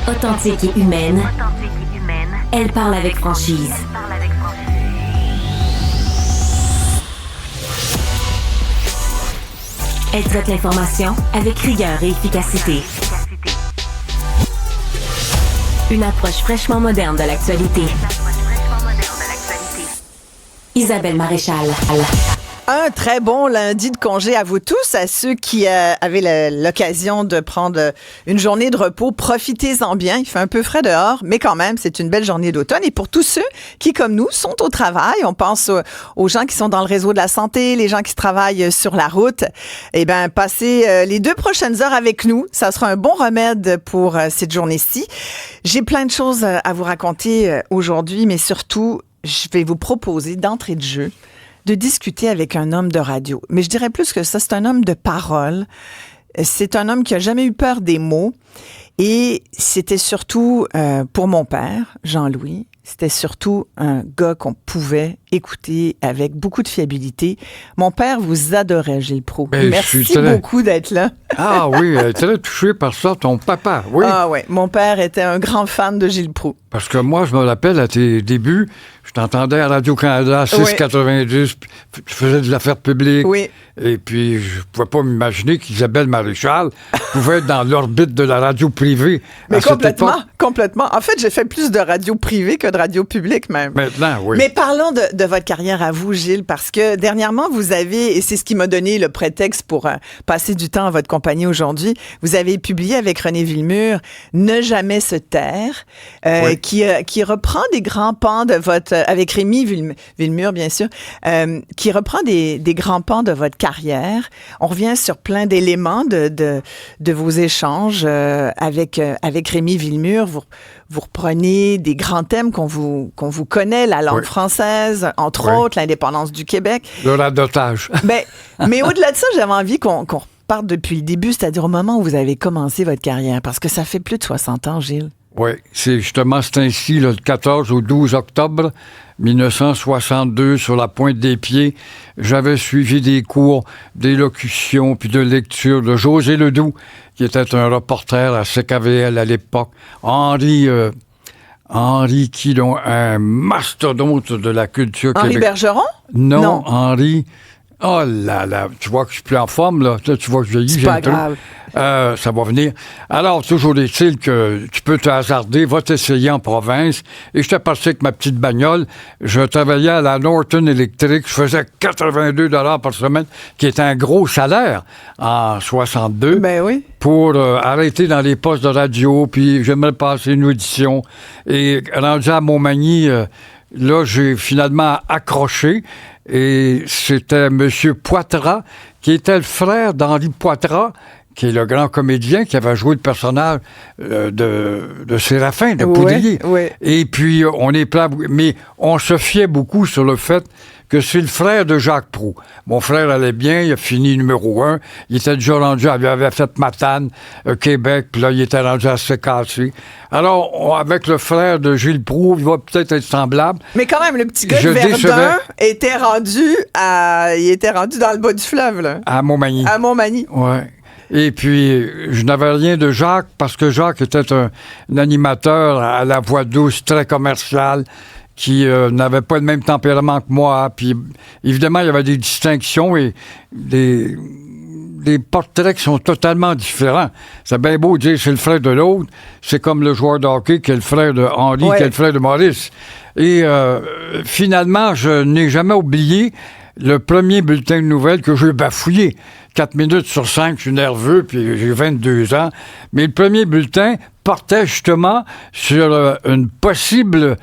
Authentique et humaine, elle parle avec franchise. Elle traite l'information avec rigueur et efficacité. Une approche fraîchement moderne de l'actualité. Isabelle Maréchal. Un très bon lundi de congé à vous tous, à ceux qui avaient l'occasion de prendre une journée de repos. Profitez-en bien. Il fait un peu frais dehors, mais quand même, c'est une belle journée d'automne. Et pour tous ceux qui, comme nous, sont au travail, on pense aux gens qui sont dans le réseau de la santé, les gens qui travaillent sur la route, eh bien, passez les 2 prochaines heures avec nous. Ça sera un bon remède pour cette journée-ci. J'ai plein de choses à vous raconter aujourd'hui, mais surtout, je vais vous proposer d'entrée de jeu de discuter avec un homme de radio. Mais je dirais plus que ça, c'est un homme de parole. C'est un homme qui a jamais eu peur des mots. Et c'était surtout, pour mon père, Jean-Louis, c'était surtout un gars qu'on pouvait écouter avec beaucoup de fiabilité. Mon père vous adorait, Gilles Proulx. Merci beaucoup d'être là. Ah oui, elle est très touchée par ça, ton papa, oui. Ah oui, mon père était un grand fan de Gilles Proulx. Parce que moi, je me rappelle, à tes débuts, je t'entendais à Radio-Canada 6,90, tu faisais de l'affaire publique. Oui. Et puis, je ne pouvais pas m'imaginer qu'Isabelle Maréchal pouvait être dans l'orbite de la radio privée. Mais complètement. En fait, j'ai fait plus de radio privée que de radio publique même. Maintenant, oui. Mais parlons de votre carrière à vous, Gilles, parce que dernièrement, vous avez, et c'est ce qui m'a donné le prétexte pour passer du temps à votre compagnie aujourd'hui, vous avez publié avec René Villemure « Ne jamais se taire oui. qui reprend des grands pans de votre... avec Rémi Villemure, bien sûr, qui reprend des grands pans de votre carrière. On revient sur plein d'éléments de vos échanges avec Rémi Villemure. Vous reprenez des grands thèmes qu'on vous connaît, la langue française, entre autres, l'indépendance du Québec. Le radotage. Mais au-delà de ça, j'avais envie qu'on reparte depuis le début, c'est-à-dire au moment où vous avez commencé votre carrière, parce que ça fait plus de 60 ans, Gilles. Oui, c'est ainsi, le 14 au 12 octobre 1962, sur la pointe des pieds, j'avais suivi des cours d'élocution puis de lecture de José Ledoux, qui était un reporter à CKVL à l'époque. Henri Quilon, un mastodonte de la culture québécoise. Henri Bergeron? Non, Henri... Oh là là, tu vois que je suis plus en forme, là. Tu vois que je vieillis. C'est pas grave. Ça va venir. Alors, toujours est-il que tu peux te hasarder, va t'essayer en province. Et j'étais parti avec ma petite bagnole. Je travaillais à la Norton Electric. Je faisais 82 $ par semaine, qui était un gros salaire en 62. Ben oui. Pour arrêter dans les postes de radio, puis j'aimerais passer une audition. Et rendu à Montmagny, là, j'ai finalement accroché. Et c'était M. Poitras, qui était le frère d'Henri Poitras, qui est le grand comédien qui avait joué le personnage de Séraphin, de Poudrier. Oui. Et puis, on est plein... Mais on se fiait beaucoup sur le fait que c'est le frère de Jacques Proulx. Mon frère allait bien, il a fini numéro 1. Il était déjà rendu, il avait fait Matane, Québec, puis là, il était rendu à CKC. Alors, avec le frère de Gilles Proulx, il va peut-être être semblable. Mais quand même, le petit gars de Verdun était rendu dans le bas du fleuve, là. À Montmagny. À Montmagny. Oui. Et puis, je n'avais rien de Jacques, parce que Jacques était un animateur à la voix douce, très commercial, qui n'avait pas le même tempérament que moi. Puis, évidemment, il y avait des distinctions et des portraits qui sont totalement différents. C'est bien beau de dire c'est le frère de l'autre. C'est comme le joueur de hockey qui est le frère de Henri, qui est le frère de Maurice. Et finalement, je n'ai jamais oublié le premier bulletin de nouvelles que j'ai bafouillé. 4 minutes sur 5, je suis nerveux, puis j'ai 22 ans. Mais le premier bulletin portait justement sur une possible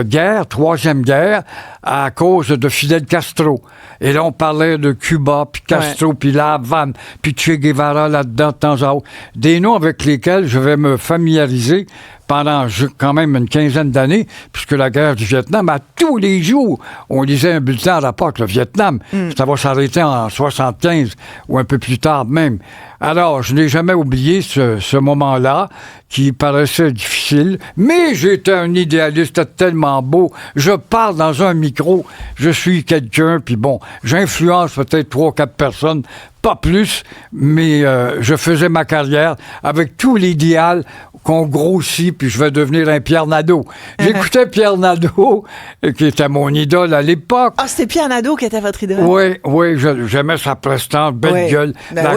guerre, troisième guerre, à cause de Fidel Castro. Et là, on parlait de Cuba, puis Castro, puis la Havane, puis Che Guevara là-dedans de temps à autre. Des noms avec lesquels je vais me familiariser pendant quand même une quinzaine d'années, puisque la guerre du Vietnam, à tous les jours, on lisait un bulletin en rapport avec le Vietnam. Ça va s'arrêter en 75 ou un peu plus tard même. Alors, je n'ai jamais oublié ce moment-là qui paraissait difficile, mais j'étais un idéaliste tellement beau. Je parle dans un micro, je suis quelqu'un, puis bon, j'influence peut-être 3 ou 4 personnes, pas plus, mais je faisais ma carrière avec tout l'idéal qu'on grossit, puis je vais devenir un Pierre Nadeau. J'écoutais Pierre Nadeau, qui était mon idole à l'époque. Ah, c'était Pierre Nadeau qui était votre idole? Oui, j'aimais sa prestance, belle gueule,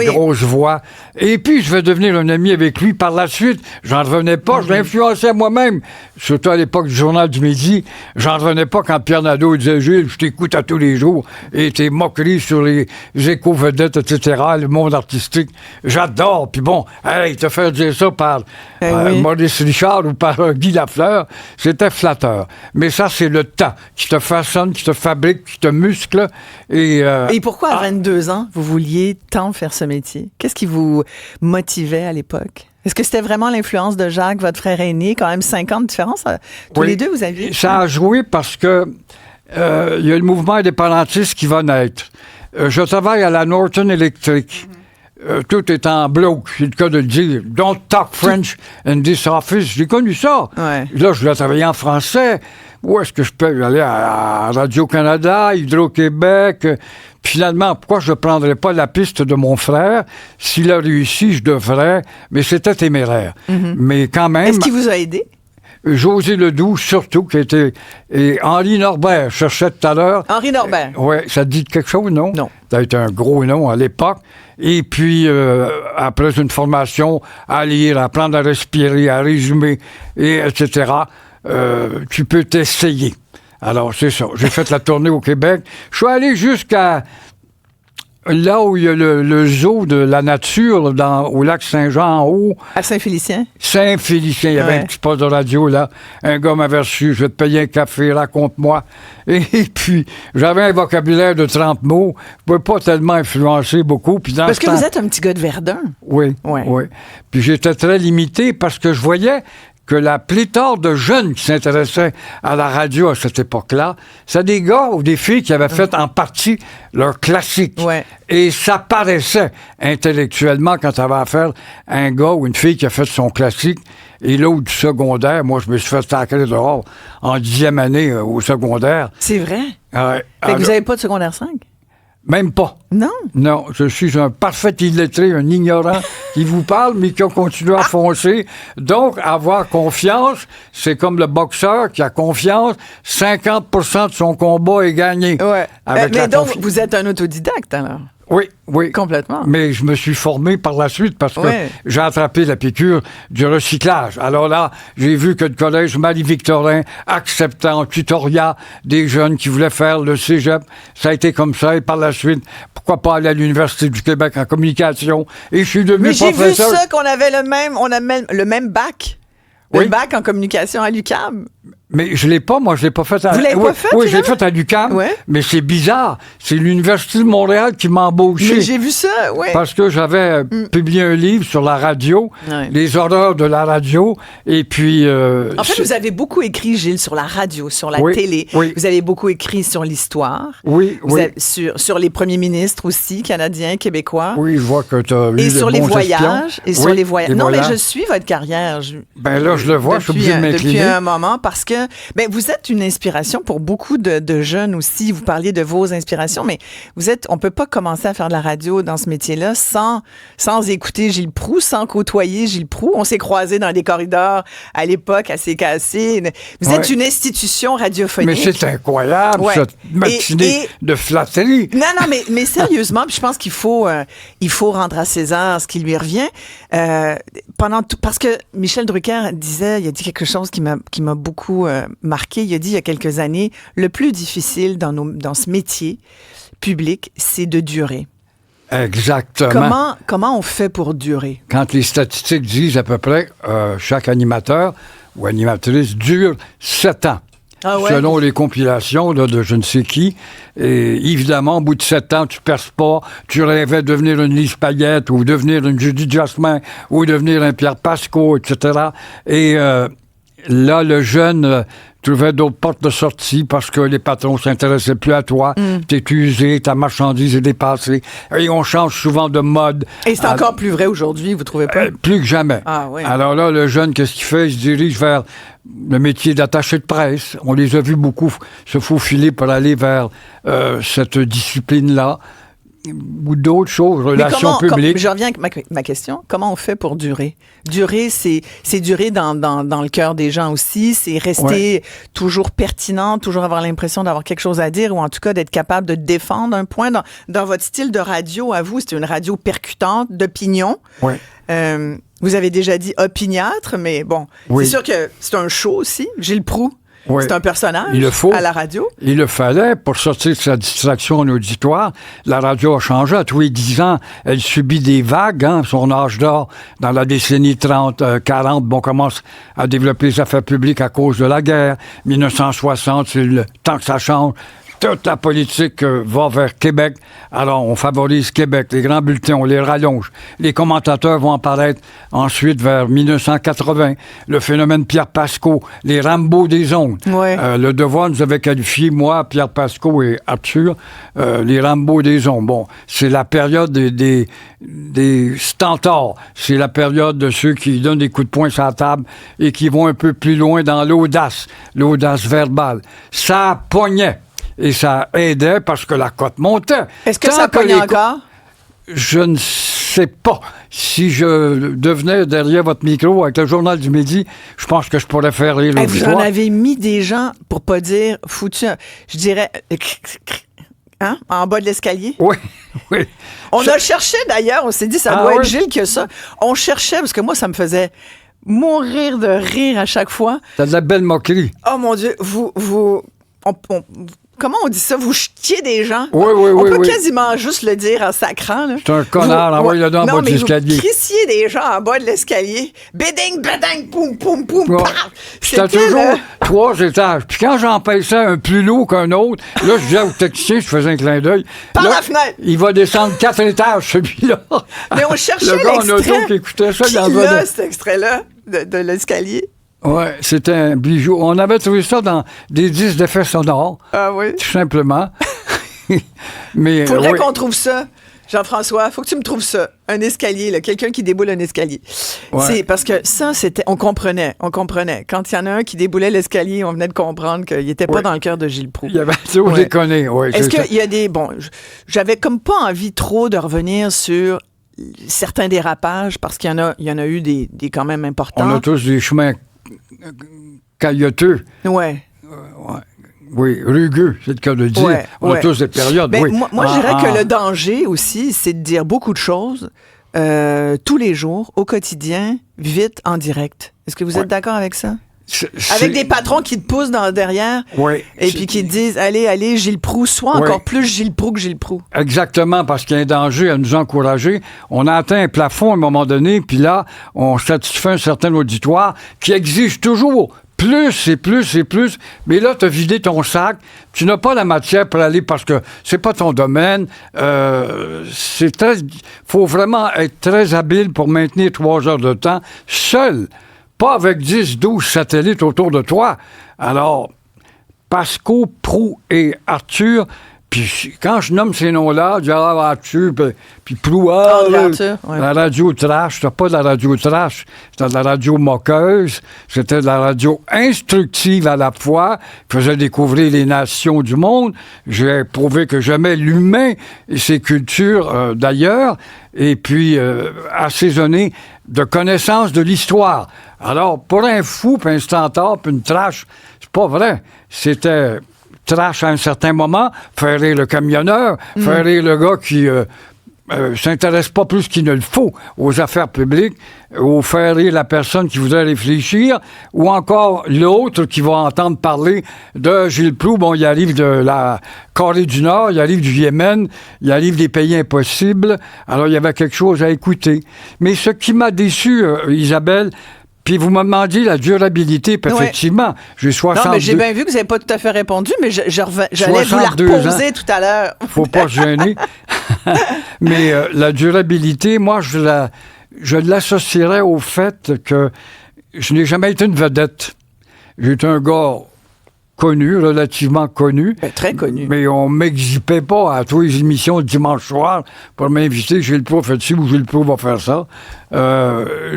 grosse voix. Et puis, je vais devenir un ami avec lui par la suite. J'en revenais pas, je l'influençais moi-même. Surtout à l'époque du Journal du Midi, j'en revenais pas quand Pierre Nadeau disait « Gilles, je t'écoute à tous les jours. » Et tes moqueries sur les éco-vedettes, etc., le monde artistique. J'adore. Puis bon, hey, te faire dire ça par Maurice Richard ou par Guy Lafleur, c'était flatteur. Mais ça, c'est le temps qui te façonne, qui te fabrique, qui te muscle. Et pourquoi, à 22 ans, vous vouliez tant faire ce métier? Qu'est-ce qui vous motivait à l'époque? Est-ce que c'était vraiment l'influence de Jacques, votre frère aîné, quand même 5 ans de différence? Tous les deux, vous aviez? Ça a joué parce que il y a le mouvement indépendantiste qui va naître. Je travaille à la Norton Electric. Tout est en bloc, c'est le cas de le dire. Don't talk French in this office. J'ai connu ça. Ouais. Là, je voulais travailler en français. Où est-ce que je peux aller à Radio-Canada, Hydro-Québec? Finalement, pourquoi je ne prendrais pas la piste de mon frère? S'il a réussi, je devrais. Mais c'était téméraire. Mais quand même... Est-ce qu'il vous a aidé? José Ledoux, surtout, qui était... Et Henri Norbert, je cherchais tout à l'heure. Henri Norbert. Oui, ça te dit quelque chose, non? Non. Ça a été un gros nom à l'époque. Et puis, après une formation à lire, à apprendre à respirer, à résumer, etc., tu peux t'essayer. Alors, c'est ça. J'ai fait la tournée au Québec. Je suis allé jusqu'à... Là où il y a le zoo de la nature, au lac Saint-Jean en haut. À Saint-Félicien? Saint-Félicien, il y avait un petit poste de radio là. Un gars m'avait reçu, je vais te payer un café, raconte-moi. Et puis, j'avais un vocabulaire de 30 mots. Je ne pouvais pas tellement influencer beaucoup. Puis parce que vous êtes un petit gars de Verdun. Oui. Puis j'étais très limité parce que je voyais que la pléthore de jeunes qui s'intéressaient à la radio à cette époque-là, c'est des gars ou des filles qui avaient fait en partie leur classique. Ouais. Et ça paraissait intellectuellement quand tu avais affaire à un gars ou une fille qui a fait son classique. Et l'autre du secondaire, moi, je me suis fait sacrer dehors en 10e année au secondaire. C'est vrai? Fait que vous n'avez pas de secondaire 5? Même pas. Non? Non, je suis un parfait illettré, un ignorant qui vous parle, mais qui a continué à foncer. Donc, avoir confiance, c'est comme le boxeur qui a confiance, 50% de son combat est gagné. Ouais. Mais donc, vous êtes un autodidacte, alors? Oui. Complètement. Mais je me suis formé par la suite parce que j'ai attrapé la piqûre du recyclage. Alors là, j'ai vu que le collège Marie-Victorin acceptait en tutorat des jeunes qui voulaient faire le cégep. Ça a été comme ça. Et par la suite, pourquoi pas aller à l'Université du Québec en communication? Et je suis devenu professeur. Mais j'ai vu ça qu'on avait le même bac. Le bac en communication à l'UQAM. Mais je l'ai pas, moi, je l'ai pas fait à... Vous l'avez pas fait? Oui, je l'ai fait à l'UQAM, mais c'est bizarre. C'est l'Université de Montréal qui m'a embauché. Mais j'ai vu ça, oui. Parce que j'avais publié un livre sur la radio, les horreurs de la radio, et puis... en fait, vous avez beaucoup écrit, Gilles, sur la radio, sur la télé. Oui. Vous avez beaucoup écrit sur l'histoire. Oui. Sur les premiers ministres aussi, canadiens, québécois. Oui, je vois que tu as eu et sur les bons voyages. espions. Sur les voyages. Non, voyages. mais je suis votre carrière. Ben là, je le vois, je suis obligé de m'incliner. Depuis un moment, parce que vous êtes une inspiration pour beaucoup de jeunes aussi. Vous parliez de vos inspirations, mais on peut pas commencer à faire de la radio dans ce métier-là sans écouter Gilles Proulx, sans côtoyer Gilles Proulx. On s'est croisés dans des corridors à l'époque à CKC. Vous êtes une institution radiophonique. Mais c'est incroyable, cette matinée de flatterie. Non, mais sérieusement, puis je pense qu'il faut rendre à César ce qui lui revient. Parce que Michel Drucker il a dit quelque chose qui m'a beaucoup marqué. Il a dit il y a quelques années, le plus difficile dans ce métier public, c'est de durer. Exactement. Comment on fait pour durer? Quand les statistiques disent à peu près chaque animateur ou animatrice dure 7 ans. Selon les compilations de je ne sais qui. Et évidemment, au bout de 7 ans, tu perces pas. Tu rêvais de devenir une Lise Payette ou devenir une Judy Jasmin ou devenir un Pierre Pasco, etc. Et là, le jeune trouvait d'autres portes de sortie parce que les patrons s'intéressaient plus à toi. T'es usé, ta marchandise est dépassée. Et on change souvent de mode. Et c'est encore plus vrai aujourd'hui, vous trouvez pas? Plus que jamais. Alors là, le jeune, qu'est-ce qu'il fait? Il se dirige vers le métier d'attaché de presse. On les a vus beaucoup se faufiler pour aller vers cette discipline-là. ou d'autres choses, relations publiques. Je reviens avec ma question. Comment on fait pour durer? Durer, c'est durer dans le cœur des gens aussi. C'est rester toujours pertinent, toujours avoir l'impression d'avoir quelque chose à dire ou en tout cas d'être capable de défendre un point. Dans votre style de radio, à vous, c'est une radio percutante, d'opinion. Oui. Vous avez déjà dit opiniâtre, mais bon, c'est sûr que c'est un show aussi. Gilles Proulx. Oui. C'est un personnage à la radio. Il le fallait pour sortir de sa distraction en auditoire. La radio a changé. À tous les 10 ans, elle subit des vagues. Son âge d'or, dans la décennie 30-40, on commence à développer les affaires publiques à cause de la guerre. 1960, c'est le temps que ça change. Toute la politique va vers Québec. Alors, on favorise Québec. Les grands bulletins, on les rallonge. Les commentateurs vont apparaître ensuite vers 1980. Le phénomène Pierre Pascot, les Rambo des ondes. Ouais. Le Devoir nous avait qualifié, moi, Pierre Pascot et Arthur, les Rambo des ondes. Bon, c'est la période des stentors. C'est la période de ceux qui donnent des coups de poing sur la table et qui vont un peu plus loin dans l'audace verbale. Ça pognait. Et ça aidait parce que la cote montait. Est-ce que ça pogne encore? Je ne sais pas. Si je devenais derrière votre micro avec le Journal du Midi, je pense que je pourrais faire rire l'auditoire. Vous en avez mis des gens, pour pas dire foutu, je dirais... en bas de l'escalier? Oui, oui. On a cherché d'ailleurs, on s'est dit, ça doit être Gilles qui a ça. On cherchait, parce que moi, ça me faisait mourir de rire à chaque fois. T'as de la belle moquerie. Oh mon Dieu, comment on dit ça? Vous ch'tiez des gens? Oui. On peut quasiment juste le dire en sacrant. Là. C'est un connard, envoyez-le dans en bas de l'escalier. Vous crissiez des gens en bas de l'escalier. Béding, béding, poum, poum, poum, paf! C'était toujours 3 étages. Puis quand j'en passais un plus lourd qu'un autre, là, je disais au technicien, je faisais un clin d'œil. Par la fenêtre! Il va descendre 4 étages, celui-là. Mais on cherchait le gars en auto qui écoutait ça. Cet extrait-là de l'escalier? Oui, c'était un bijou. On avait trouvé ça dans des disques d'effets sonores. Ah oui? Tout simplement. Mais faudrait qu'on trouve ça. Jean-François, faut que tu me trouves ça. Un escalier, là, quelqu'un qui déboule un escalier. Ouais. C'est parce que ça, c'était... On comprenait. Quand il y en a un qui déboulait l'escalier, on venait de comprendre qu'il n'était pas dans le cœur de Gilles Proulx. Il y avait toujours des conneries, oui. Est-ce qu'il y a des... Bon, j'avais comme pas envie trop de revenir sur certains dérapages parce qu'il y en a eu des quand même importants. On a tous des chemins caillotteux. Ouais. Oui, rugueux, c'est le cas de dire. On a tous des périodes, oui. Moi, je dirais que le danger aussi, c'est de dire beaucoup de choses tous les jours, au quotidien, vite, en direct. Est-ce que vous êtes d'accord avec ça? Avec des patrons qui te poussent derrière et puis qui te disent « Allez, Gilles Proulx, soit encore plus Gilles Proulx que Gilles Proulx. » Exactement, parce qu'il y a un danger à nous encourager. On a atteint un plafond à un moment donné, puis là, on satisfait un certain auditoire qui exige toujours plus et plus et plus. Mais là, tu as vidé ton sac. Tu n'as pas la matière pour aller parce que c'est pas ton domaine. Faut vraiment être très habile pour maintenir 3 heures de temps seul. Pas avec 10, 12 satellites autour de toi. Alors, Pascot, Proulx et Arthur, puis quand je nomme ces noms-là, je dis Arthur, puis Proulx, la radio trash, c'était pas de la radio trash, c'était de la radio moqueuse, c'était de la radio instructive à la fois, qui faisait découvrir les nations du monde. J'ai prouvé que j'aimais l'humain et ses cultures d'ailleurs, et puis assaisonné de connaissance de l'histoire. Alors, pour un fou, puis un stentard, puis une trash, c'est pas vrai. C'était trash à un certain moment, faire rire le camionneur, faire rire le gars qui s'intéresse pas plus qu'il ne le faut aux affaires publiques, ou faire rire la personne qui voudrait réfléchir, ou encore l'autre qui va entendre parler de Gilles Proulx. Bon, il arrive de la Corée du Nord, il arrive du Yémen, il arrive des pays impossibles. Alors, il y avait quelque chose à écouter. Mais ce qui m'a déçu, Isabelle, puis vous me demandiez la durabilité, puis effectivement, j'ai 62... Non, mais j'ai bien vu que vous n'avez pas tout à fait répondu, mais j'allais vous la reposer tout à l'heure. Faut pas se gêner. Mais la durabilité, moi, je l'associerais au fait que je n'ai jamais été une vedette. J'ai été un gars connu, relativement connu. Très connu. Mais on ne m'exhibait pas à toutes les émissions le dimanche soir pour m'inviter. Gilles Proulx fait ci ou Gilles Proulx va faire ça.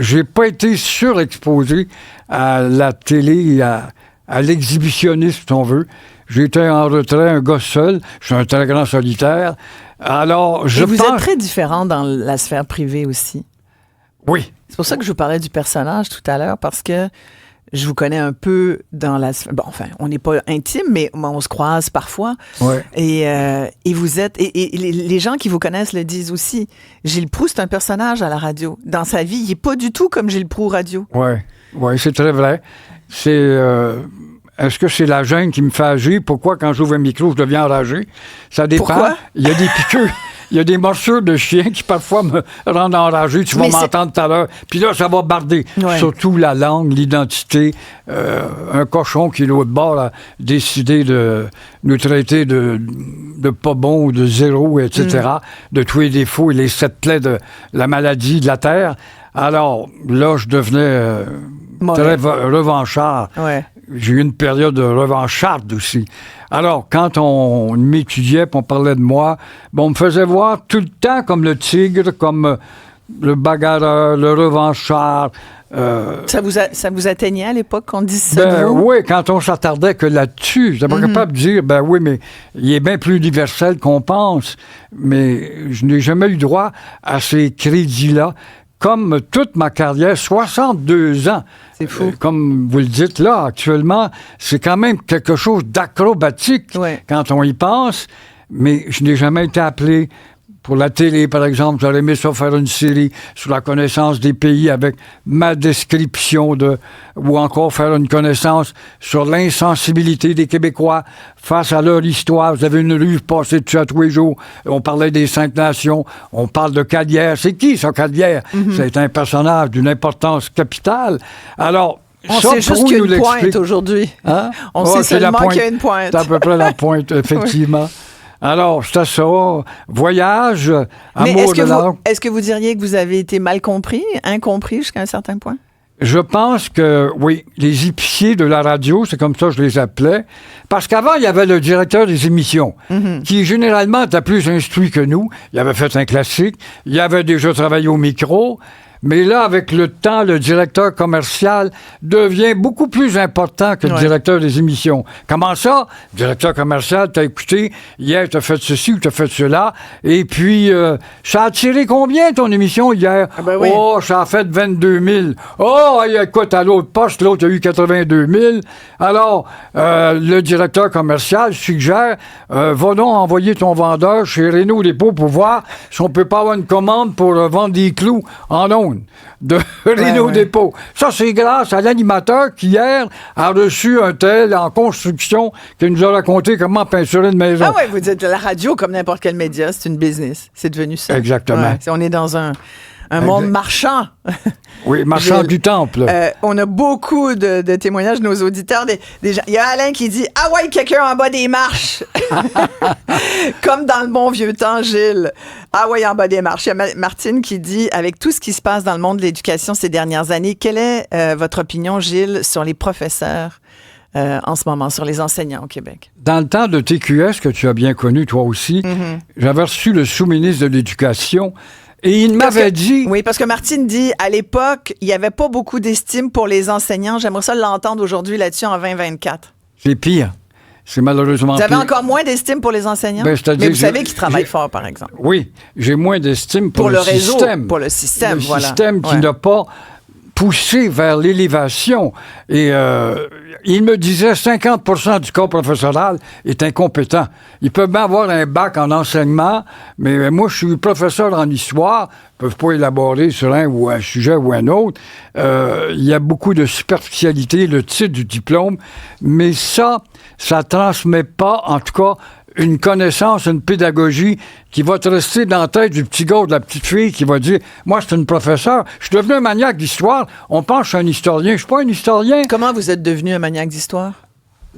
J'ai pas été surexposé à la télé, à l'exhibitionnisme, si on veut. J'étais en retrait, un gars seul. Je suis un très grand solitaire. Alors, Et vous êtes très différent dans la sphère privée aussi. Oui. C'est pour ça que je vous parlais du personnage tout à l'heure, parce que je vous connais un peu dans la sphère... Bon, enfin, on n'est pas intime, mais on se croise parfois. Ouais. Et vous êtes... Et les gens qui vous connaissent le disent aussi. Gilles Proulx, c'est un personnage à la radio. Dans sa vie, il n'est pas du tout comme Gilles Proulx radio. Oui, c'est très vrai. Est-ce que c'est la gêne qui me fait agir? Pourquoi, quand j'ouvre un micro, je deviens enragé? Ça dépend. Pourquoi? Il y a des piqûres. Il y a des morsures de chiens qui parfois me rendent enragé. Tu vas m'entendre tout à l'heure. Puis là, ça va barder. Ouais. Surtout la langue, l'identité. Un cochon qui est l'autre bord a décidé de nous traiter de pas bon ou de zéro, etc. De tous les défauts et les 7 plaies de la maladie de la terre. Alors, là, je devenais très revanchard. Ouais. J'ai eu une période de revancharde aussi. Alors, quand on m'étudiait, puis on parlait de moi, on me faisait voir tout le temps comme le tigre, comme le bagarreur, le revanchard. Ça vous atteignait à l'époque qu'on dise ça? Oui, quand on s'attardait que là-dessus, j'étais pas capable de dire, oui, mais il est bien plus universel qu'on pense. Mais je n'ai jamais eu droit à ces crédits-là. Comme toute ma carrière, 62 ans. C'est fou. Comme vous le dites là, actuellement, c'est quand même quelque chose d'acrobatique quand on y pense. Mais je n'ai jamais été appelé pour la télé, par exemple. J'aurais aimé ça faire une série sur la connaissance des pays avec ma description ou encore faire une connaissance sur l'insensibilité des Québécois face à leur histoire. Vous avez une rue passée dessus à tous les jours. On parlait des 5 nations. On parle de Cadière. C'est qui, ça, Cadière? C'est un personnage d'une importance capitale. Alors, on sait juste qu'il y a une pointe aujourd'hui. Hein? On sait seulement qu'il y a une pointe. C'est à peu près la pointe, effectivement. Alors, c'était ça. Voyage, amour de langue. Est-ce que vous diriez que vous avez été mal compris, incompris jusqu'à un certain point? Je pense que, oui, les épiciers de la radio, c'est comme ça que je les appelais, parce qu'avant, il y avait le directeur des émissions, qui généralement était plus instruit que nous. Il avait fait un classique, il avait déjà travaillé au micro, mais là, avec le temps, le directeur commercial devient beaucoup plus important que le directeur des émissions. Comment ça? Le directeur commercial, t'as écouté, hier, t'as fait ceci ou t'as fait cela, et puis, ça a tiré combien ton émission hier? Ah ben oui. Oh, ça a fait 22 000. Oh, écoute, à l'autre poste, l'autre a eu 82 000. Alors, le directeur commercial suggère, va donc envoyer ton vendeur chez Renault Dépôt pour voir si on peut pas avoir une commande pour vendre des clous en ondes de Renault Dépôt. Ça, c'est grâce à l'animateur qui, hier, a reçu un tel en construction qui nous a raconté comment peinturer une maison. Ah oui, vous dites la radio, comme n'importe quel média, c'est une business. C'est devenu ça. Exactement. Ouais, on est dans un monde marchand. Oui, marchand du temple. On a beaucoup de témoignages de nos auditeurs. Des gens. Il y a Alain qui dit « Ah ouais, quelqu'un en bas des marches! » Comme dans le bon vieux temps, Gilles. « Ah ouais, en bas des marches. » Il y a Martine qui dit « Avec tout ce qui se passe dans le monde de l'éducation ces dernières années, quelle est votre opinion, Gilles, sur les professeurs en ce moment, sur les enseignants au Québec? » Dans le temps de TQS, que tu as bien connu toi aussi, j'avais reçu le sous-ministre de l'Éducation. Et il m'avait dit... Oui, parce que Martine dit, à l'époque, il n'y avait pas beaucoup d'estime pour les enseignants. J'aimerais ça l'entendre aujourd'hui là-dessus en 2024. C'est pire. C'est malheureusement pire. Vous avez encore moins d'estime pour les enseignants? Mais vous savez qu'ils travaillent fort, par exemple. Oui, j'ai moins d'estime pour le réseau, système. Pour le système, voilà. Le système qui n'a pas poussé vers l'élévation. Et il me disait 50% du corps professoral est incompétent. Ils peuvent bien avoir un bac en enseignement, mais moi, je suis professeur en histoire, ils ne peuvent pas élaborer sur un sujet ou un autre. Il y a beaucoup de superficialité, le titre du diplôme, mais ça ne transmet pas, en tout cas, une connaissance, une pédagogie qui va te rester dans la tête du petit gars ou de la petite fille qui va dire « Moi, c'est une professeure. Je suis devenu un maniaque d'histoire. On pense que je suis un historien. Je ne suis pas un historien. » Comment vous êtes devenu un maniaque d'histoire?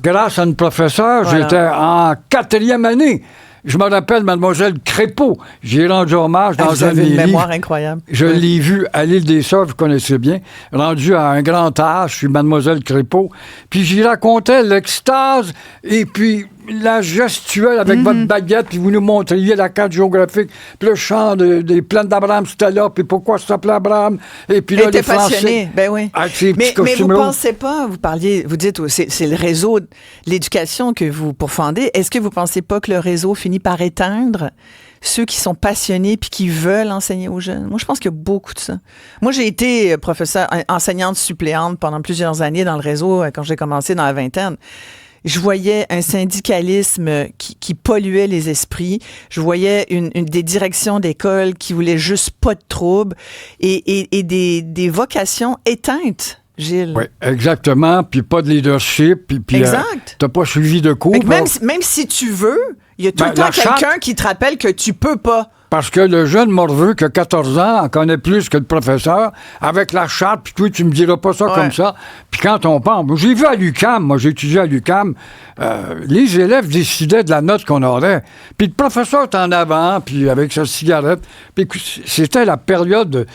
Grâce à une professeure, j'étais en 4e année. Je me rappelle Mademoiselle Crépeau. J'ai rendu hommage dans vous un avez une livre. mémoire incroyable. Je l'ai vue à l'île des Sœurs, vous connaissez bien. Rendu à un grand âge, je suis Mademoiselle Crépeau. Puis j'y racontais l'extase et puis la gestuelle avec votre baguette, puis vous nous montriez la carte géographique, puis le chant des plaines d'Abraham, c'était là, puis pourquoi ça s'appelait Abraham, et puis là, les Français... passionné, ben oui. Mais vous pensez pas, vous dites, c'est le réseau de l'éducation que vous pourfendez, est-ce que vous pensez pas que le réseau finit par éteindre ceux qui sont passionnés puis qui veulent enseigner aux jeunes. Moi, je pense qu'il y a beaucoup de ça. Moi, j'ai été enseignante suppléante pendant plusieurs années dans le réseau quand j'ai commencé dans la vingtaine. Je voyais un syndicalisme qui polluait les esprits. Je voyais des directions d'école qui voulaient juste pas de troubles et des vocations éteintes. Gilles. Oui, exactement. Puis pas de leadership. Puis exact. T'as pas suivi de cours. Même si tu veux, il y a tout le temps quelqu'un qui te rappelle que tu peux pas. Parce que le jeune morveux qui a 14 ans en connaît plus que le professeur, avec la charte, puis toi, tu me diras pas ça comme ça. Puis quand on parle, j'ai vu à l'UQAM, moi j'ai étudié à l'UQAM, les élèves décidaient de la note qu'on aurait. Puis le professeur est en avant, puis avec sa cigarette. Puis c'était la période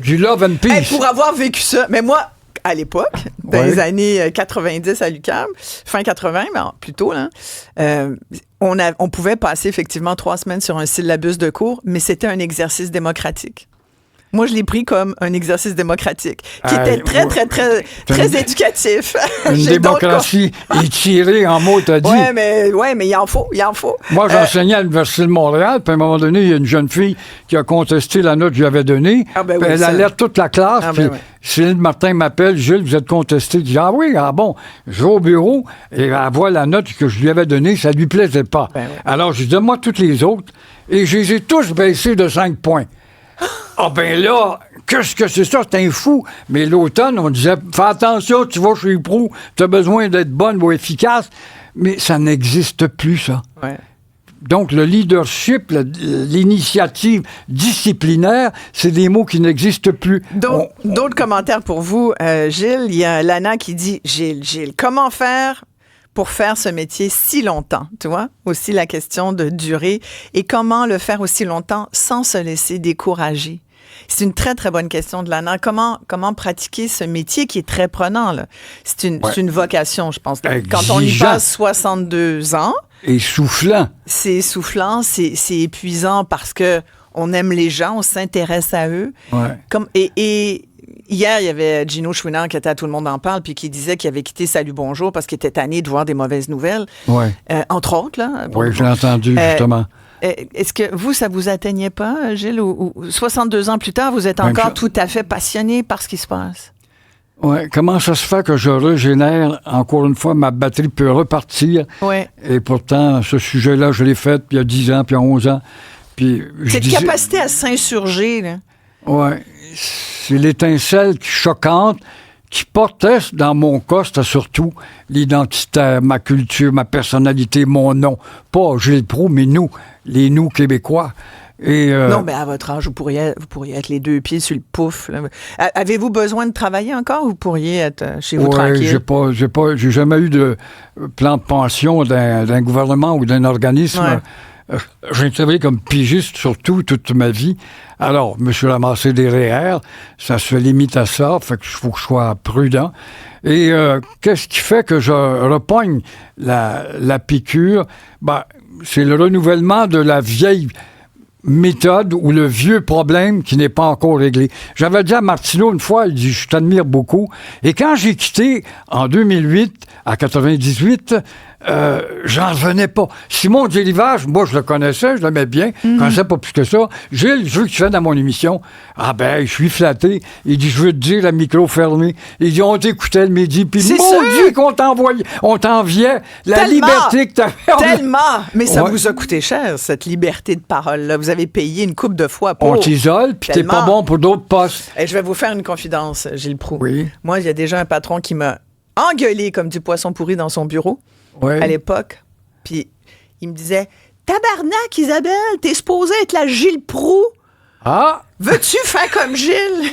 du love and peace. Pour avoir vécu ça, mais moi... À l'époque, dans les années 90 à l'UQAM, fin 80, mais plus tôt, là, on pouvait passer effectivement 3 semaines sur un syllabus de cours, mais c'était un exercice démocratique. Moi, je l'ai pris comme un exercice démocratique, qui était très éducatif. Une démocratie étirée en mots, t'as dit. Oui, mais il en faut. Moi, j'enseignais à l'Université de Montréal, puis à un moment donné, il y a une jeune fille qui a contesté la note que je lui avais donnée. Elle alerte toute la classe, puis Céline Martin m'appelle, Gilles, vous êtes contesté. Je dis, bon. Je vais au bureau, et elle voit la note que je lui avais donnée, ça lui plaisait pas. Alors, je dis, donne-moi toutes les autres, et je les ai tous baissés de 5 points. Ah ben là, qu'est-ce que c'est ça? C'est un fou. Mais l'automne, on disait, fais attention, tu vas chez Proulx, tu as besoin d'être bonne ou efficace. Mais ça n'existe plus, ça. Ouais. Donc, le leadership, l'initiative disciplinaire, c'est des mots qui n'existent plus. D'autres commentaires pour vous, Gilles. Il y a Lana qui dit, Gilles, comment faire pour faire ce métier si longtemps, tu vois? Aussi la question de durée. Et comment le faire aussi longtemps sans se laisser décourager? C'est une très, très bonne question de Lana. Comment pratiquer ce métier qui est très prenant, là? C'est une vocation, je pense. Exigeant. Quand on y passe 62 ans... Essoufflant. C'est essoufflant, c'est épuisant parce que on aime les gens, on s'intéresse à eux. Ouais. Et hier, il y avait Gino Chouinard qui était à Tout le monde en parle puis qui disait qu'il avait quitté Salut Bonjour parce qu'il était tanné de voir des mauvaises nouvelles. Ouais. Entre autres, là. Oui, je l'ai entendu, justement. Est-ce que vous, ça vous atteignait pas, Gilles, ou 62 ans plus tard, vous êtes encore tout à fait passionné par ce qui se passe? Oui. Comment ça se fait que je régénère, encore une fois, ma batterie peut repartir? Oui. Et pourtant, ce sujet-là, je l'ai fait il y a 10 ans, puis il y a 11 ans. Puis cette capacité à s'insurger, là. Oui. C'est l'étincelle choquante qui portait, dans mon cas, c'était surtout l'identité, ma culture, ma personnalité, mon nom. Pas Gilles Proulx, mais nous, les nous québécois. Et non, mais à votre âge, vous pourriez être les 2 pieds sur le pouf. Là. Avez-vous besoin de travailler encore ou vous pourriez être chez vous tranquille? J'ai jamais eu de plan de pension d'un gouvernement ou d'un organisme. Ouais. J'ai travaillé comme pigiste surtout toute ma vie. Alors, je me suis ramassé des REER, ça se limite à ça, fait qu'il faut que je sois prudent. Et qu'est-ce qui fait que je repogne la piqûre? C'est le renouvellement de la vieille méthode ou le vieux problème qui n'est pas encore réglé. J'avais dit à Martineau une fois, il dit, je t'admire beaucoup. Et quand j'ai quitté en 2008, à 98, j'en revenais pas. Simon Délivage, moi, je le connaissais, je l'aimais bien, je connaissais pas plus que ça. Gilles, je veux que tu viennes dans mon émission. Ah ben, je suis flatté. Il dit, je veux te dire, à micro fermé. Il dit, on t'écoutait le midi, puis maudit qu'on on t'enviait la liberté que t'avais. Tellement! Mais ça vous a coûté cher, cette liberté de parole-là. Vous avez payé une couple de fois pour... On t'isole, puis t'es pas bon pour d'autres postes. Et je vais vous faire une confidence, Gilles Proulx. Oui. Moi, il y a déjà un patron qui m'a engueulé comme du poisson pourri dans son bureau. Oui. À l'époque. Puis il me disait, tabarnak, Isabelle, t'es supposée être la Gilles Proulx. Ah! Veux-tu faire comme Gilles?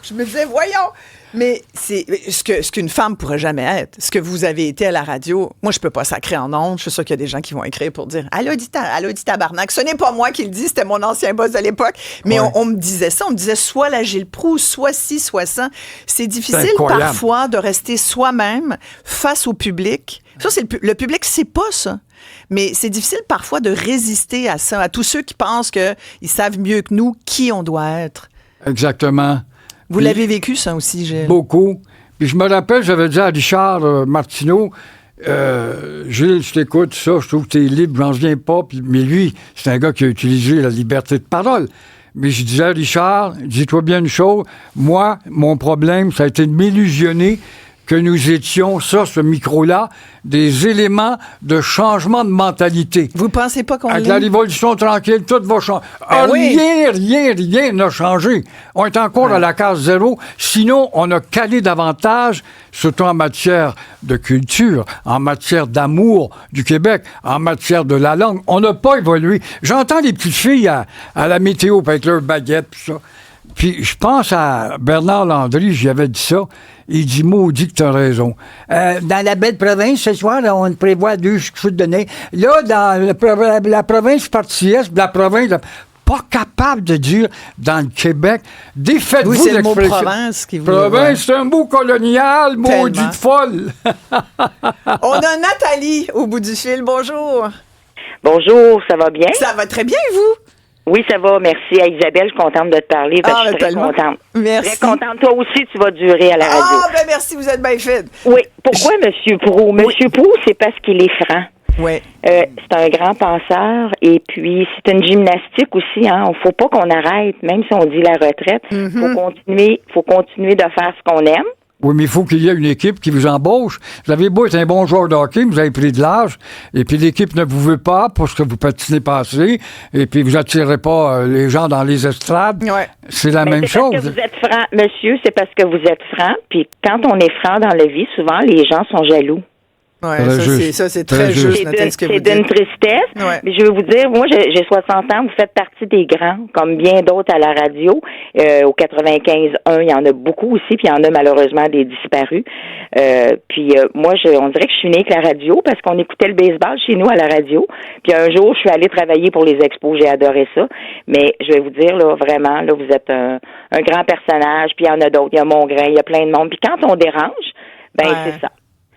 Je me disais, voyons. Mais c'est ce qu'une femme pourrait jamais être. Ce que vous avez été à la radio, moi, je peux pas sacrer en ondes. Je suis sûre qu'il y a des gens qui vont écrire pour dire, elle a dit tabarnak. Ce n'est pas moi qui le dis, c'était mon ancien boss de l'époque. Mais on me disait ça. On me disait soit la Gilles Proulx, soit ci, soit ça. C'est difficile parfois de rester soi-même face au public. Ça, c'est le public, c'est pas ça. Mais c'est difficile parfois de résister à ça, à tous ceux qui pensent qu'ils savent mieux que nous qui on doit être. Exactement. Vous l'avez vécu, ça aussi, Gilles? Beaucoup. Puis je me rappelle, j'avais dit à Richard Martineau, Gilles, je t'écoute, ça, je trouve que t'es libre, j'en reviens pas. Mais lui, c'est un gars qui a utilisé la liberté de parole. Mais je disais, Richard, dis-toi bien une chose, moi, mon problème, ça a été de m'illusionner que nous étions, ce micro-là, des éléments de changement de mentalité. Vous pensez pas qu'on Avec l'est? la révolution tranquille, tout va changer. Rien n'a changé. On est encore à la case zéro. Sinon, on a calé davantage, surtout en matière de culture, en matière d'amour du Québec, en matière de la langue. On n'a pas évolué. J'entends les petites filles à la météo avec leurs baguettes, tout ça. Puis je pense à Bernard Landry, j'y avais dit ça. Il dit, maudit que t'as raison. Dans la belle province, ce soir, là, on prévoit 2 coups de nez. Là, dans la province partie-est, la province... pas capable de dire dans le Québec, défaites-vous c'est le mot l'expression. province qui vous... Province, c'est un mot colonial, maudite folle. On a Nathalie au bout du fil. Bonjour. Bonjour, ça va bien? Ça va très bien, et vous? Oui, ça va, merci. À Isabelle, je suis contente de te parler. Je suis très contente. Merci. Très contente. Toi aussi, tu vas durer à la radio. Ah, ben merci, vous êtes bien fait. Oui. Pourquoi M. Proulx? M. Proulx, c'est parce qu'il est franc. Oui. C'est un grand penseur et puis c'est une gymnastique aussi. Hein. Il ne faut pas qu'on arrête, même si on dit la retraite. Faut continuer de faire ce qu'on aime. Oui, mais il faut qu'il y ait une équipe qui vous embauche. Vous avez beau être un bon joueur de hockey, vous avez pris de l'âge, et puis l'équipe ne vous veut pas parce que vous patinez pas assez, et puis vous attirez pas les gens dans les estrades. Ouais. C'est la même chose. Parce que vous êtes franc, monsieur, c'est parce que vous êtes franc, puis quand on est franc dans la vie, souvent, les gens sont jaloux. Oui, ça, c'est très juste. C'est d'une tristesse. Ouais. Mais je veux vous dire, moi, j'ai 60 ans, vous faites partie des grands, comme bien d'autres à la radio. Au 95.1, il y en a beaucoup aussi, puis il y en a malheureusement des disparus. Moi, on dirait que je suis née avec la radio parce qu'on écoutait le baseball chez nous à la radio. Puis un jour, je suis allée travailler pour les expos, j'ai adoré ça. Mais je vais vous dire, là, vraiment, là, vous êtes un grand personnage, puis il y en a d'autres. Il y a Mongrain, il y a plein de monde. Puis quand on dérange, c'est ça.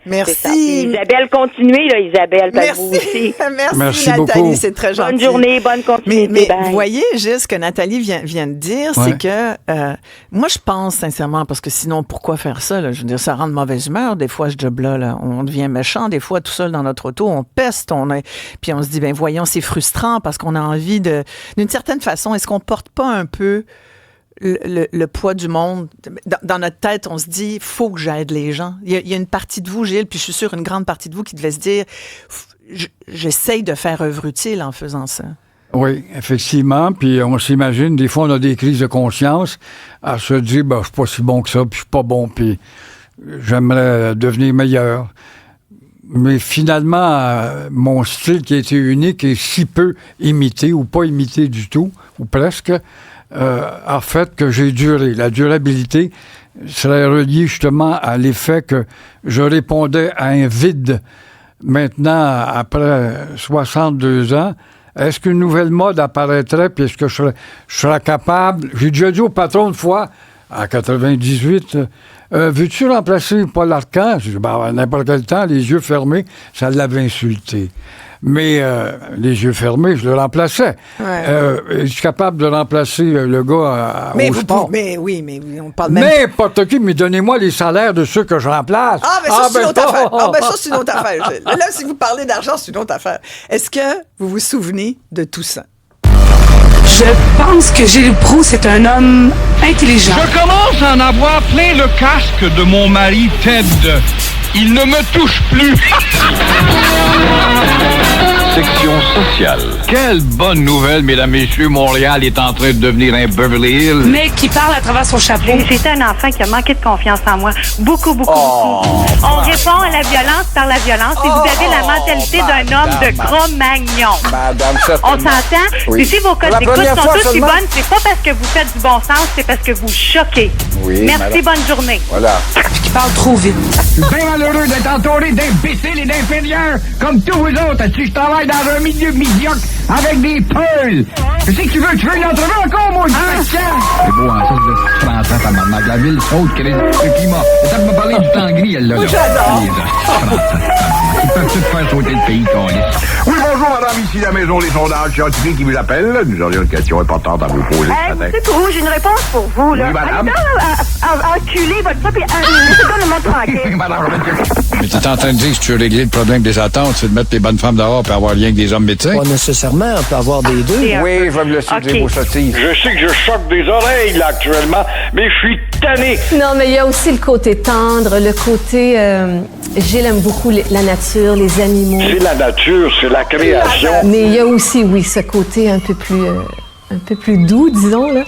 Merci. Isabelle, continuez, là, Isabelle. Merci. Vous aussi. Merci Nathalie, beaucoup. C'est très gentil. Bonne journée, bonne continuité. Mais vous voyez, Gilles, ce que Nathalie vient de dire, c'est que moi, je pense sincèrement, parce que sinon, pourquoi faire ça? Là? Je veux dire, ça rend de mauvaise humeur. Des fois, ce job-là, on devient méchant. Des fois, tout seul dans notre auto, on peste. Puis on se dit, ben voyons, c'est frustrant parce qu'on a envie d'une certaine façon, est-ce qu'on porte pas un peu le poids du monde? Dans notre tête, on se dit, faut que j'aide les gens. Il y a une partie de vous, Gilles, puis je suis sûre une grande partie de vous qui devait se dire, j'essaye de faire œuvre utile en faisant ça. Oui, effectivement. Puis on s'imagine, des fois, on a des crises de conscience à se dire, je suis pas si bon que ça, puis je suis pas bon, puis j'aimerais devenir meilleur. Mais finalement, mon style qui a été unique et si peu imité, ou pas imité du tout, ou presque, a fait que j'ai duré. La durabilité serait reliée justement à l'effet que je répondais à un vide. Maintenant, après 62 ans, est-ce qu'une nouvelle mode apparaîtrait, puis est-ce que je serais capable... J'ai déjà dit au patron une fois, en 98, veux-tu remplacer Paul Arcand? Je dis, à n'importe quel temps, les yeux fermés, ça l'avait insulté. Mais les yeux fermés, je le remplaçais. Ouais. Je suis capable de remplacer le gars au sport. Mais on parle même... N'importe qui, mais donnez-moi les salaires de ceux que je remplace. Ça, c'est une autre affaire. Ça, c'est une autre affaire. Là, si vous parlez d'argent, c'est une autre affaire. Est-ce que vous vous souvenez de tout ça? Je pense que Gilles Proulx, c'est un homme intelligent. Je commence à en avoir plein le casque de mon mari Ted. Il ne me touche plus. Section sociale. Quelle bonne nouvelle, mesdames, messieurs. Montréal est en train de devenir un Beverly Hills. Mais qui parle à travers son chapeau. J'étais un enfant qui a manqué de confiance en moi. Beaucoup. On répond à la violence par la violence et vous avez la mentalité d'un homme de Cro-Magnon. Madame, on s'entend? Oui. Et si vos codes d'écoute sont toutes si bonnes, c'est pas parce que vous faites du bon sens, c'est parce que vous choquez. Oui, merci, bonne journée. Voilà. Qui parle trop vite. Je suis bien malheureux d'être entouré d'imbéciles et d'inférieurs comme tous vous autres. Si je travaille dans un milieu médiocre avec des peuls. Qu'est-ce que tu veux? Tu veux une entrevue encore, moi? C'est beau, hein, ça, vous êtes 30 ans, tabarnak. La ville haute que le climat. Ça me parler du temps gris, elle, là. J'adore. Ils peuvent tout faire sauter le pays, câlisse. Oui, bonjour, madame, ici la maison des sondages scientifiques qui vous appelle. Nous aurions une question importante à vous poser ce matin. Monsieur Proulx, j'ai une réponse pour vous, là. Oui, madame. Allez, enculer votre ça, puis laissez-moi le monde tranquille. Madame, Mais t'es en train de dire que si tu veux régler le problème des attentes, c'est de mettre les bonnes femmes dehors et avoir rien que des hommes médecins? Pas nécessairement, on peut avoir des deux. Oui, je vais me laisser dire vos sottises. Je sais que je choque des oreilles, là, actuellement, mais je suis tanné. Non, mais il y a aussi le côté tendre, le côté... Gilles aime beaucoup la nature, les animaux. C'est la nature, c'est la création. Mais il y a aussi, oui, ce côté un peu plus doux, disons, là.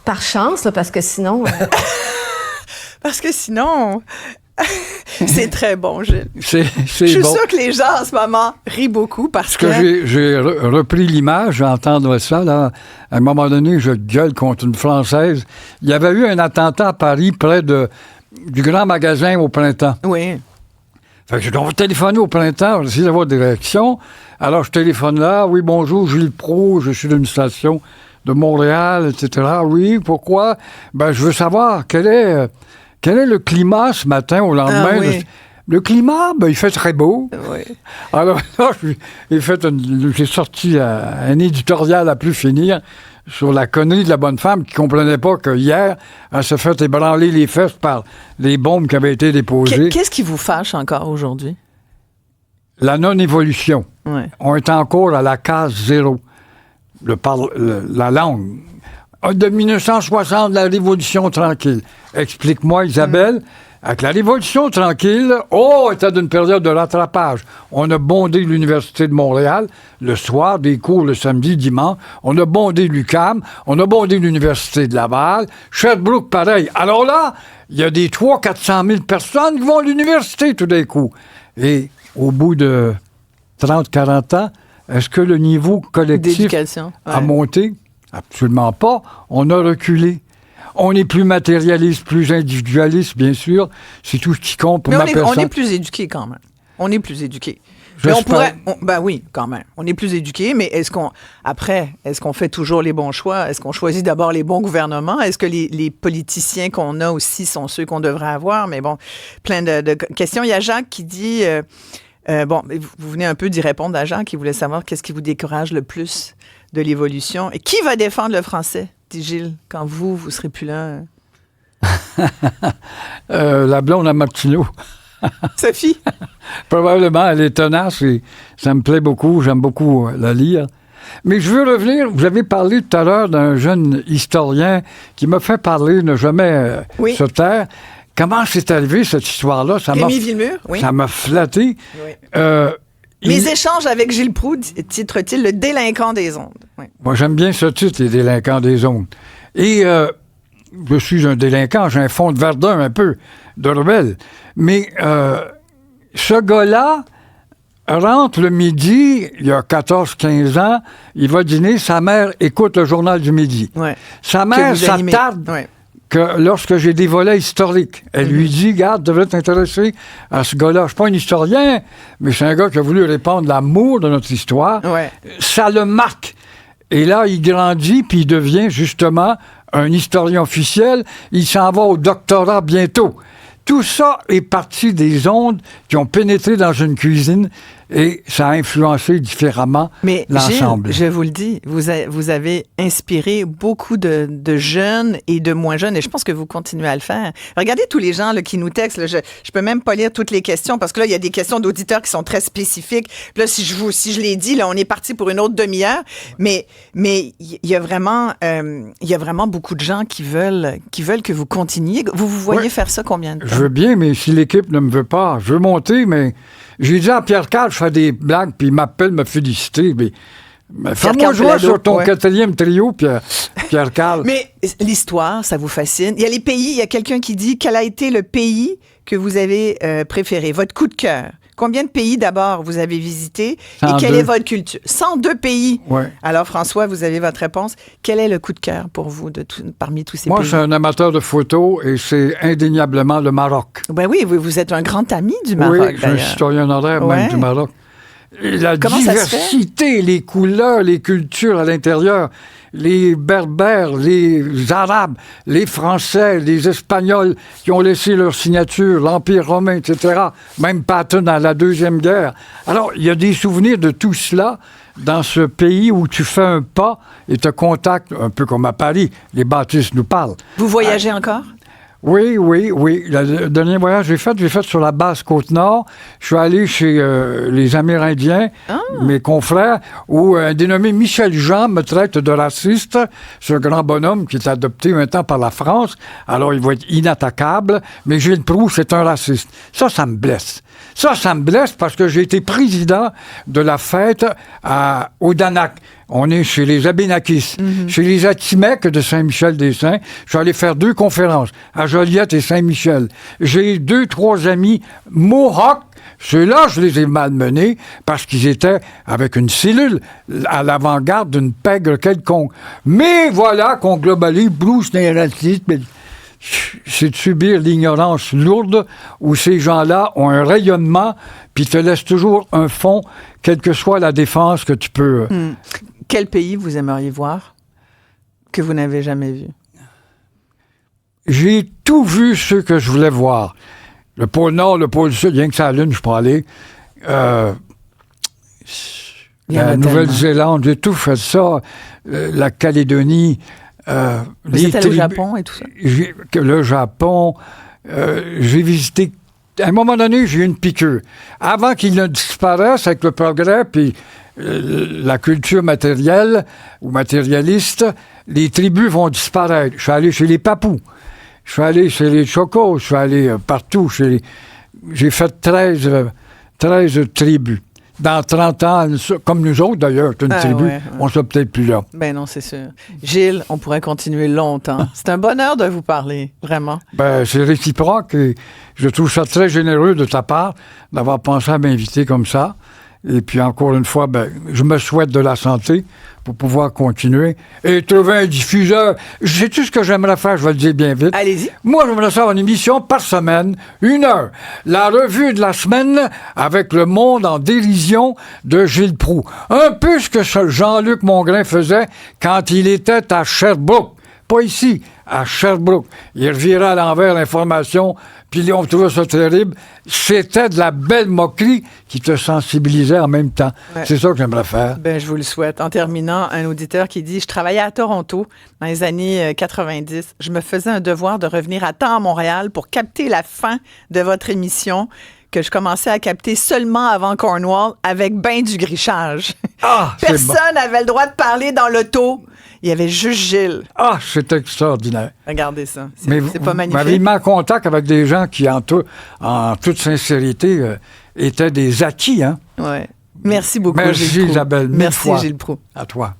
Par chance, là, parce que sinon... c'est très bon, Gilles. Je suis sûre que les gens, en ce moment, rient beaucoup parce que... J'ai repris l'image, j'entends ça, là. À un moment donné, je gueule contre une Française. Il y avait eu un attentat à Paris, près du grand magasin au printemps. Oui. Fait que on va téléphoner au printemps, on va essayer d'avoir des réactions. Alors, je téléphone là. Oui, bonjour, Gilles Proulx, je suis d'une station de Montréal, etc. Oui, pourquoi? Ben, je veux savoir quel est le climat ce matin au lendemain. Oui. Le climat, ben, il fait très beau. Oui. Alors là, j'ai sorti un éditorial à plus finir sur la connerie de la bonne femme qui ne comprenait pas que hier, elle se fait ébranler les fesses par les bombes qui avaient été déposées. Qu'est-ce qui vous fâche encore aujourd'hui? La non-évolution. Ouais. On est encore à la case zéro. La langue. De 1960, la Révolution tranquille. Explique-moi, Isabelle, avec la Révolution tranquille, était d'une période de rattrapage. On a bondé l'Université de Montréal le soir, des cours le samedi, dimanche. On a bondé l'UQAM, on a bondé l'Université de Laval. Sherbrooke, pareil. Alors là, il y a des 300-400 000 personnes qui vont à l'université tout d'un coup. Et au bout de 30-40 ans, est-ce que le niveau collectif a monté? Absolument pas. On a reculé. On est plus matérialiste, plus individualiste, bien sûr. C'est tout ce qui compte pour ma personne. On est plus éduqués quand même. On est plus éduqués. Mais oui, quand même. On est plus éduqués, mais est-ce qu'on fait toujours les bons choix? Est-ce qu'on choisit d'abord les bons gouvernements? Est-ce que les politiciens qu'on a aussi sont ceux qu'on devrait avoir? Mais bon, plein de questions. Il y a Jacques qui dit... vous venez un peu d'y répondre à Jacques qui voulait savoir qu'est-ce qui vous décourage le plus de l'évolution. Et qui va défendre le français, dit Gilles, quand vous serez plus là? La blonde à Martineau. Sophie? Probablement, elle est tenace et ça me plaît beaucoup. J'aime beaucoup la lire. Mais je veux revenir, vous avez parlé tout à l'heure d'un jeune historien qui m'a fait parler, ne jamais se taire. Comment c'est arrivé, cette histoire-là? Rémi Villemur, oui. Ça m'a flatté. Oui. Mes échanges avec Gilles Proulx, titre-t-il Le délinquant des ondes. Oui. Moi, j'aime bien ce titre, Les délinquants des ondes. Et je suis un délinquant, j'ai un fond de Verdun un peu, de rebelle. Mais ce gars-là rentre le midi, il y a 14-15 ans, il va dîner, sa mère écoute le journal du midi. Ouais. Sa mère s'attarde... que lorsque j'ai des volets historiques, elle lui dit, garde, devrais t'intéresser à ce gars-là. Je suis pas un historien, mais c'est un gars qui a voulu répandre l'amour de notre histoire. Ouais. Ça le marque. Et là, il grandit, puis il devient justement un historien officiel. Il s'en va au doctorat bientôt. Tout ça est parti des ondes qui ont pénétré dans une cuisine et ça a influencé différemment l'ensemble. Mais Gilles, je vous le dis, vous avez inspiré beaucoup de jeunes et de moins jeunes et je pense que vous continuez à le faire. Regardez tous les gens là, qui nous textent. Là, je peux même pas lire toutes les questions parce que là, il y a des questions d'auditeurs qui sont très spécifiques. Puis là, si je les dis, là, on est parti pour une autre demi-heure. Mais il y a vraiment beaucoup de gens qui veulent que vous continuiez. Vous voyez faire ça combien de temps? Je veux bien, mais si l'équipe ne me veut pas, je veux monter, mais j'ai dit à Pierre Carl, je fais des blagues, puis il m'appelle me féliciter. Mais fais-moi jouer sur ton quatrième trio, Pierre Carl. Mais l'histoire, ça vous fascine. Il y a les pays, il y a quelqu'un qui dit quel a été le pays que vous avez préféré, votre coup de cœur. Combien de pays, d'abord, vous avez visité 102. Et quelle est votre culture? 102 pays. Ouais. Alors, François, vous avez votre réponse. Quel est le coup de cœur pour vous parmi tous ces pays? Moi, je suis un amateur de photos et c'est indéniablement le Maroc. Ben oui, vous êtes un grand ami du Maroc, oui, je suis un citoyen honoraire même du Maroc. Et la Comment diversité, les couleurs, les cultures à l'intérieur, les Berbères, les Arabes, les Français, les Espagnols qui ont laissé leur signature, l'Empire romain, etc., même Patton à la Deuxième Guerre. Alors, il y a des souvenirs de tout cela dans ce pays où tu fais un pas et te contactes, un peu comme à Paris, les bâtisses nous parlent. Vous voyagez encore? Oui. Le dernier voyage que j'ai fait sur la basse Côte-Nord. Je suis allé chez les Amérindiens, mes confrères, où un dénommé Michel Jean me traite de raciste. Ce grand bonhomme qui est adopté maintenant par la France. Alors, il va être inattaquable. Mais Gilles Proulx, c'est un raciste. Ça me blesse. Ça me blesse parce que j'ai été président de la fête au Danak. On est chez les Abénakis, chez les Atimecs de Saint-Michel-des-Saints. Je suis allé faire 2 conférences à Joliette et Saint-Michel. J'ai 2-3 amis Mohawks. Ceux-là, je les ai malmenés parce qu'ils étaient avec une cellule à l'avant-garde d'une pègre quelconque. Mais voilà qu'on globalise, Bruce n'est raciste, mais c'est de subir l'ignorance lourde où ces gens-là ont un rayonnement puis te laissent toujours un fond, quelle que soit la défense que tu peux... Quel pays vous aimeriez voir que vous n'avez jamais vu? J'ai tout vu ce que je voulais voir. Le pôle Nord, le pôle Sud, rien que ça à la Lune, je peux aller. La Nouvelle-Zélande, j'ai tout fait ça. La Calédonie. Vous êtes allé au Japon et tout ça? Le Japon. J'ai visité... À un moment donné, j'ai eu une piqûre. Avant qu'il ne disparaisse avec le progrès, puis la culture matérielle ou matérialiste, les tribus vont disparaître. Je suis allé chez les Papous, je suis allé chez les Chocos, je suis allé partout. J'ai fait 13 tribus. Dans 30 ans, comme nous autres d'ailleurs, c'est une tribu, on ne sera peut-être plus là. Ben non, c'est sûr. Gilles, on pourrait continuer longtemps. C'est un bonheur de vous parler, vraiment. Ben, c'est réciproque et je trouve ça très généreux de ta part d'avoir pensé à m'inviter comme ça. Et puis, encore une fois, je me souhaite de la santé pour pouvoir continuer et trouver un diffuseur. Sais-tu ce que j'aimerais faire? Je vais le dire bien vite. Allez-y. Moi, j'aimerais faire une émission par semaine, 1 heure. La revue de la semaine avec le monde en dérision de Gilles Proulx. Un peu ce que Jean-Luc Mongrain faisait quand il était à Sherbrooke. Pas ici, à Sherbrooke. Il revirait à l'envers l'information, puis on trouvait ça terrible. C'était de la belle moquerie qui te sensibilisait en même temps. Ouais. C'est ça que j'aimerais faire. Ben, je vous le souhaite. En terminant, un auditeur qui dit « Je travaillais à Toronto dans les années 90. Je me faisais un devoir de revenir à temps à Montréal pour capter la fin de votre émission que je commençais à capter seulement avant Cornwall avec ben du grichage. Personne n'avait le droit de parler dans l'auto. Il y avait juste Gilles. C'est extraordinaire. Regardez ça. C'est pas magnifique. Vous m'avez mis en contact avec des gens qui, en toute sincérité, étaient des acquis. Hein? Ouais. Merci beaucoup, Merci, Gilles Proulx. Isabelle. Merci, Gilles Proulx. À toi.